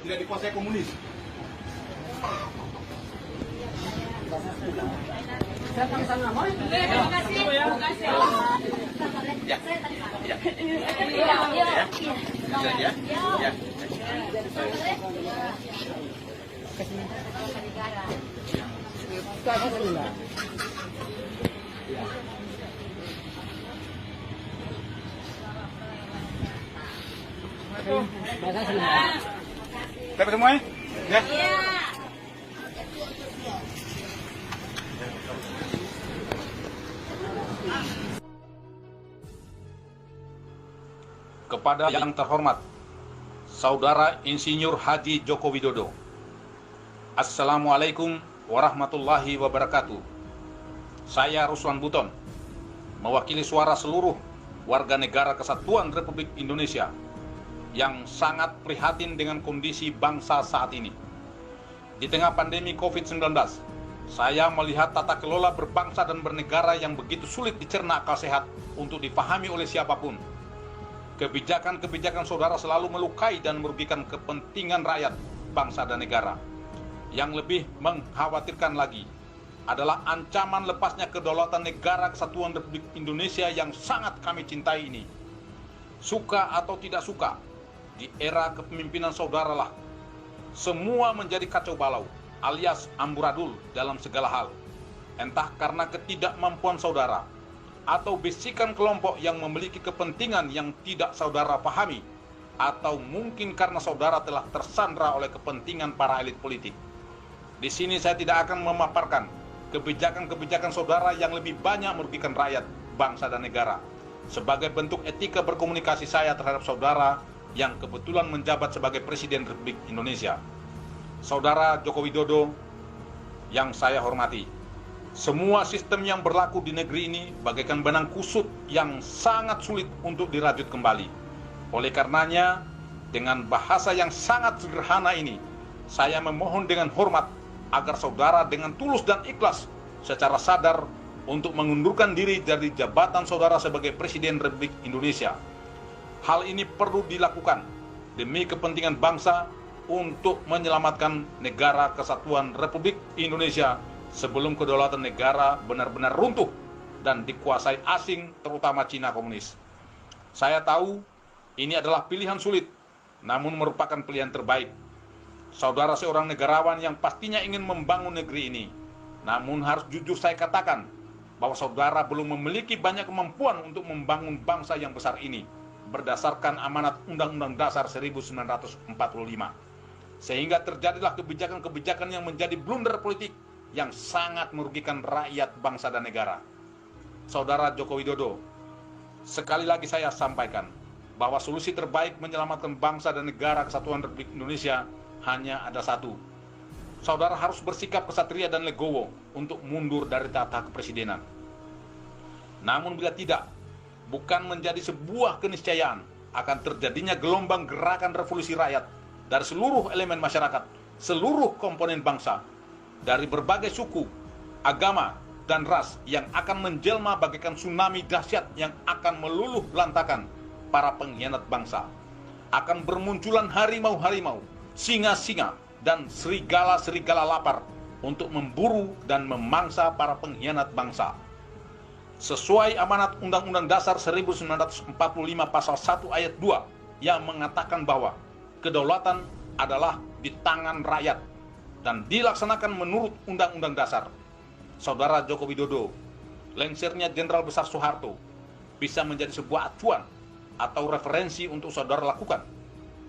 tidak dikuasai komunis. Saya ke sana, mau? Terima kasih. Terima kasih. Ya. Ya. Ya. Ya. Dapat semuanya? Ya. Kepada yang terhormat Saudara Insinyur Haji Joko Widodo, Assalamualaikum warahmatullahi wabarakatuh. Saya Ruslan Buton, mewakili suara seluruh warga negara Kesatuan Republik Indonesia yang sangat prihatin dengan kondisi bangsa saat ini. Di tengah pandemi COVID-19, saya melihat tata kelola berbangsa dan bernegara yang begitu sulit dicerna akal sehat untuk dipahami oleh siapapun. Kebijakan-kebijakan saudara selalu melukai dan merugikan kepentingan rakyat, bangsa dan negara. Yang lebih mengkhawatirkan lagi adalah ancaman lepasnya kedaulatan negara Kesatuan Republik Indonesia yang sangat kami cintai ini. Suka atau tidak suka, di era kepemimpinan saudara lah semua menjadi kacau balau alias amburadul dalam segala hal. Entah karena ketidakmampuan saudara atau bisikan kelompok yang memiliki kepentingan yang tidak saudara pahami, atau mungkin karena saudara telah tersandra oleh kepentingan para elit politik. Di sini saya tidak akan memaparkan kebijakan-kebijakan saudara yang lebih banyak merugikan rakyat, bangsa dan negara, sebagai bentuk etika berkomunikasi saya terhadap saudara yang kebetulan menjabat sebagai Presiden Republik Indonesia. Saudara Joko Widodo yang saya hormati, semua sistem yang berlaku di negeri ini bagaikan benang kusut yang sangat sulit untuk dirajut kembali. Oleh karenanya, dengan bahasa yang sangat sederhana ini, saya memohon dengan hormat agar saudara dengan tulus dan ikhlas secara sadar untuk mengundurkan diri dari jabatan saudara sebagai Presiden Republik Indonesia. Hal ini perlu dilakukan demi kepentingan bangsa untuk menyelamatkan negara Kesatuan Republik Indonesia sebelum kedaulatan negara benar-benar runtuh dan dikuasai asing, terutama Cina komunis. Saya tahu ini adalah pilihan sulit, namun merupakan pilihan terbaik. Saudara seorang negarawan yang pastinya ingin membangun negeri ini, namun harus jujur saya katakan bahwa saudara belum memiliki banyak kemampuan untuk membangun bangsa yang besar ini berdasarkan amanat Undang-Undang Dasar 1945. Sehingga terjadilah kebijakan-kebijakan yang menjadi blunder politik yang sangat merugikan rakyat, bangsa dan negara. Saudara Joko Widodo, sekali lagi saya sampaikan bahwa solusi terbaik menyelamatkan bangsa dan negara Kesatuan Republik Indonesia hanya ada satu. Saudara harus bersikap kesatria dan legowo untuk mundur dari tahta kepresidenan. Namun bila tidak, bukan menjadi sebuah keniscayaan akan terjadinya gelombang gerakan revolusi rakyat dari seluruh elemen masyarakat, seluruh komponen bangsa, dari berbagai suku, agama, dan ras yang akan menjelma bagaikan tsunami dahsyat yang akan meluluh lantakan para pengkhianat bangsa. Akan bermunculan harimau-harimau, singa-singa, dan serigala-serigala lapar untuk memburu dan memangsa para pengkhianat bangsa. Sesuai amanat Undang-Undang Dasar 1945 Pasal 1 Ayat 2 yang mengatakan bahwa kedaulatan adalah di tangan rakyat dan dilaksanakan menurut Undang-Undang Dasar. Saudara Joko Widodo, lengsernya Jenderal Besar Soeharto bisa menjadi sebuah acuan atau referensi untuk saudara lakukan.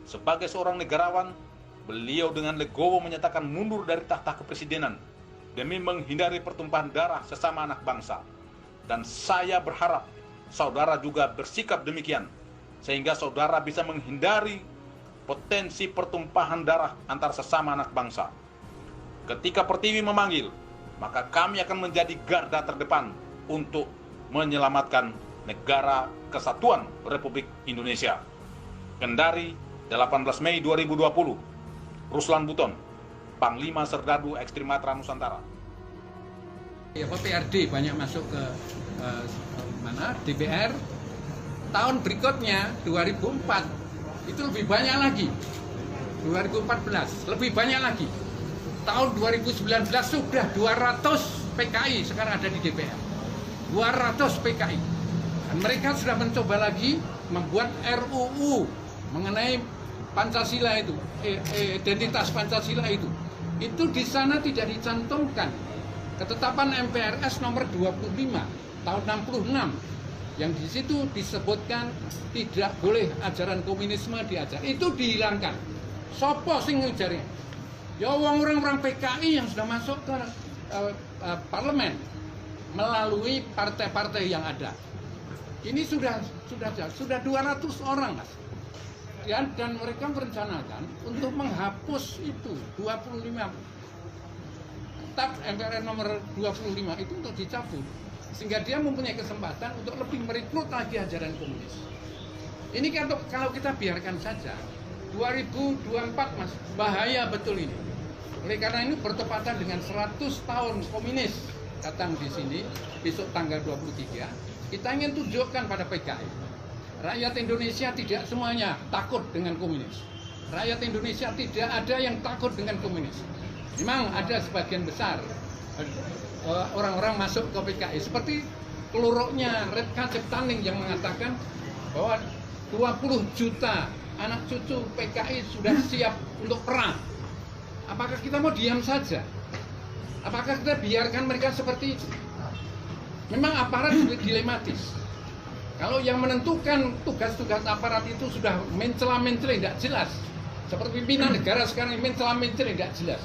Sebagai seorang negarawan, beliau dengan legowo menyatakan mundur dari tahta kepresidenan demi menghindari pertumpahan darah sesama anak bangsa. Dan saya berharap saudara juga bersikap demikian, sehingga saudara bisa menghindari potensi pertumpahan darah antar sesama anak bangsa. Ketika Pertiwi memanggil, maka kami akan menjadi garda terdepan untuk menyelamatkan negara Kesatuan Republik Indonesia. Kendari, 18 Mei 2020. Ruslan Buton, Panglima Serdadu Ekstrim Matra Nusantara. PRD banyak masuk ke DPR. Tahun berikutnya 2004 itu lebih banyak lagi. 2014 lebih banyak lagi. Tahun 2019 sudah 200 PKI sekarang ada di DPR. 200 PKI. Dan mereka sudah mencoba lagi membuat RUU mengenai Pancasila itu, identitas Pancasila itu. Itu di sana tidak dicantumkan. Ketetapan MPRS nomor 25 tahun 66 yang di situ disebutkan tidak boleh ajaran komunisme diajar. Itu dihilangkan. Sopo sing ngejari? Ya orang-orang PKI yang sudah masuk ke parlemen melalui partai-partai yang ada. Ini sudah 200 orang, Mas. Dan mereka merencanakan untuk menghapus itu 25 TAP MPR nomor 25 itu untuk dicabut, sehingga dia mempunyai kesempatan untuk lebih merekrut lagi ajaran komunis. Ini kalau kita biarkan saja 2024, Mas, bahaya betul ini. Oleh karena ini bertepatan dengan 100 tahun komunis datang di sini besok tanggal 23. Kita ingin tunjukkan pada PKI, rakyat Indonesia tidak semuanya takut dengan komunis. Rakyat Indonesia tidak ada yang takut dengan komunis. Memang ada sebagian besar orang-orang masuk ke PKI seperti keluruknya Red Kacip Taning yang mengatakan bahwa 20 juta anak cucu PKI sudah siap untuk perang. Apakah kita mau diam saja? Apakah kita biarkan mereka seperti itu? Memang aparat dilematis. Kalau yang menentukan tugas-tugas aparat itu sudah mencela-mencela tidak jelas. Seperti pimpinan negara sekarang mencela-mencela tidak jelas.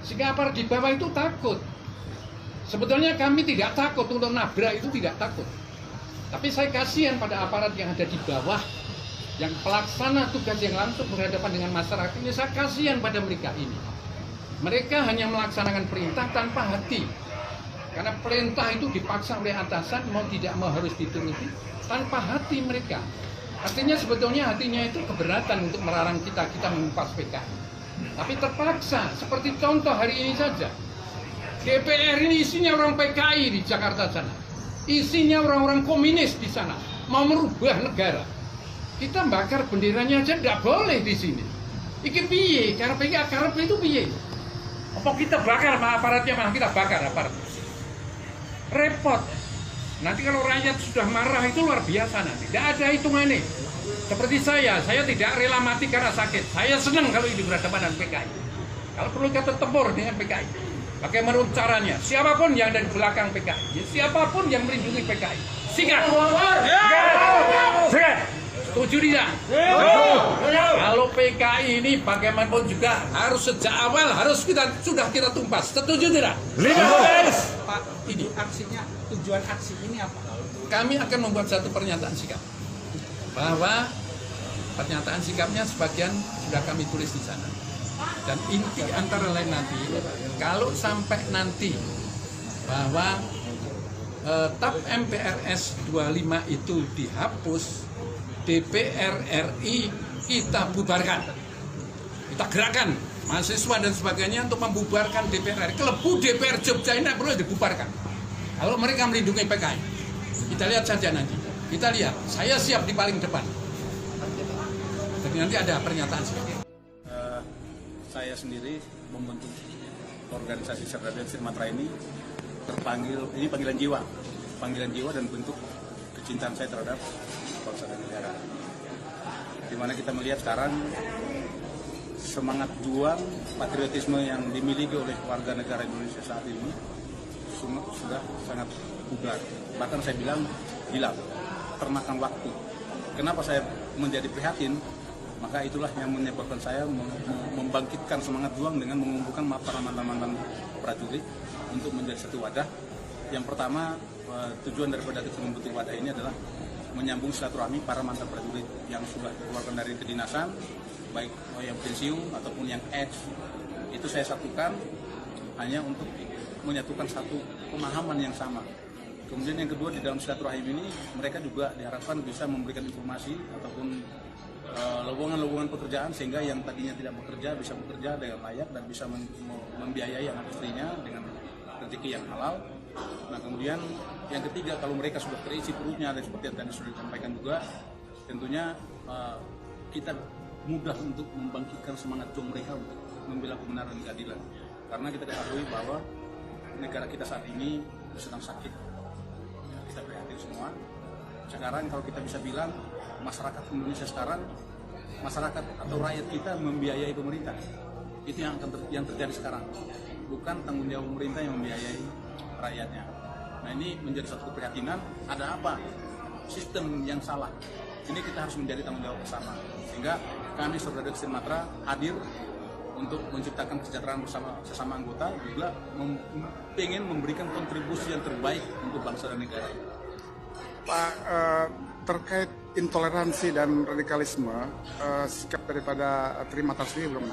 Sehingga aparat di bawah itu takut. Sebetulnya kami tidak takut untuk nabrak, itu tidak takut. Tapi saya kasihan pada aparat yang ada di bawah, yang pelaksana tugas yang langsung berhadapan dengan masyarakat ini. Saya kasihan pada mereka ini. Mereka hanya melaksanakan perintah tanpa hati. Karena perintah itu dipaksa oleh atasan, mau tidak mau harus dituruti tanpa hati mereka. Artinya sebetulnya hatinya itu keberatan untuk melarang kita mengumpas PKI. Tapi terpaksa, seperti contoh hari ini saja. DPR ini isinya orang PKI di Jakarta sana. Isinya orang-orang komunis di sana. Mau merubah negara. Kita bakar benderanya aja tidak boleh di sini. Iki piye? Karena itu piye? Apa kita bakar sama aparatnya, malah kita bakar aparat. Repot. Nanti kalau rakyat sudah marah itu luar biasa nanti. Tidak ada hitungannya. Seperti saya tidak rela mati karena sakit. Saya senang kalau ini berhadapan dengan PKI. Kalau perlu kita tempur dengan PKI. Bagaimana caranya? Siapapun yang ada di belakang PKI, siapapun yang melindungi PKI. Sikat. Sikat. Setuju tidak? Kalau PKI ini bagaimanapun juga harus sejak awal sudah kita tumpas. Setuju tidak? Pak, ini aksinya, tujuan aksi ini apa? Kami akan membuat satu pernyataan sikap. Bahwa pernyataan sikapnya sebagian sudah kami tulis di sana. Dan inti antara lain nanti, kalau sampai nanti bahwa TAP MPRS 25 itu dihapus, DPR RI kita bubarkan. Kita gerakan mahasiswa dan sebagainya untuk membubarkan DPR RI. Kelebu DPR Jogja ini perlu dibubarkan. Kalau mereka melindungi PKI. Kita lihat saja nanti. Kita lihat, saya siap di paling depan. Jadi nanti ada pernyataan seperti itu. Saya sendiri membentuk organisasi Sekretariat Matra ini terpanggil, ini panggilan jiwa dan bentuk kecintaan saya terhadap bangsa dan negara. Dimana kita melihat sekarang semangat juang patriotisme yang dimiliki oleh warga negara Indonesia saat ini sudah sangat pudar. Bahkan saya bilang hilang, termakan waktu. Kenapa saya menjadi prihatin? Maka itulah yang menyebabkan saya membangkitkan semangat juang dengan mengumpulkan para mantan-mantan prajurit untuk menjadi satu wadah. Yang pertama, tujuan daripada kita membentuk wadah ini adalah menyambung silaturahmi para mantan prajurit yang sudah dikeluarkan dari kedinasan, baik yang pensiun ataupun yang ex. Itu saya satukan hanya untuk menyatukan satu pemahaman yang sama. Kemudian yang kedua, di dalam silaturahim ini mereka juga diharapkan bisa memberikan informasi ataupun lowongan-lowongan pekerjaan sehingga yang tadinya tidak bekerja bisa bekerja dengan layak dan bisa membiayai anak istrinya dengan rezeki yang halal. Nah kemudian yang ketiga, kalau mereka sudah terisi perutnya dan seperti yang tadi sudah disampaikan juga, tentunya kita mudah untuk membangkitkan semangat juang mereka untuk membela kebenaran dan keadilan. Karena kita ketahui bahwa negara kita saat ini sedang sakit. Kita prihatin semua. Sekarang kalau kita bisa bilang masyarakat Indonesia sekarang, masyarakat atau rakyat kita membiayai pemerintah. Itu yang terjadi sekarang. Bukan tanggung jawab pemerintah yang membiayai rakyatnya. Nah, ini menjadi satu keprihatinan. Ada apa? Sistem yang salah. Ini kita harus menjadi tanggung jawab bersama. Sehingga kami Sorga Ekstrim Matra hadir untuk menciptakan kesejahteraan bersama sesama anggota, juga ingin memberikan kontribusi yang terbaik untuk bangsa dan negara. Pak, terkait intoleransi dan radikalisme, sikap daripada Trimatra sendiri belum?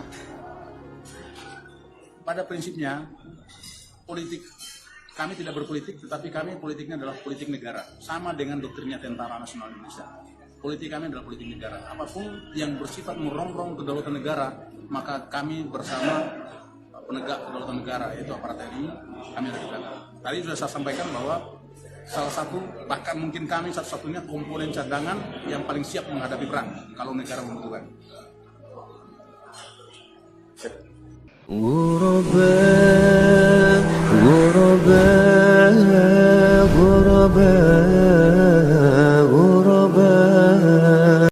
Pada prinsipnya, politik kami tidak berpolitik, tetapi kami politiknya adalah politik negara, sama dengan doktrinnya Tentara Nasional Indonesia. Politik kami adalah politik negara. Apapun yang bersifat merongrong kedaulatan negara, maka kami bersama penegak kedaulatan negara, yaitu aparat TNI, kami lakukan. Tadi sudah saya sampaikan bahwa salah satu, bahkan mungkin kami satu-satunya komponen cadangan yang paling siap menghadapi perang kalau negara membutuhkan.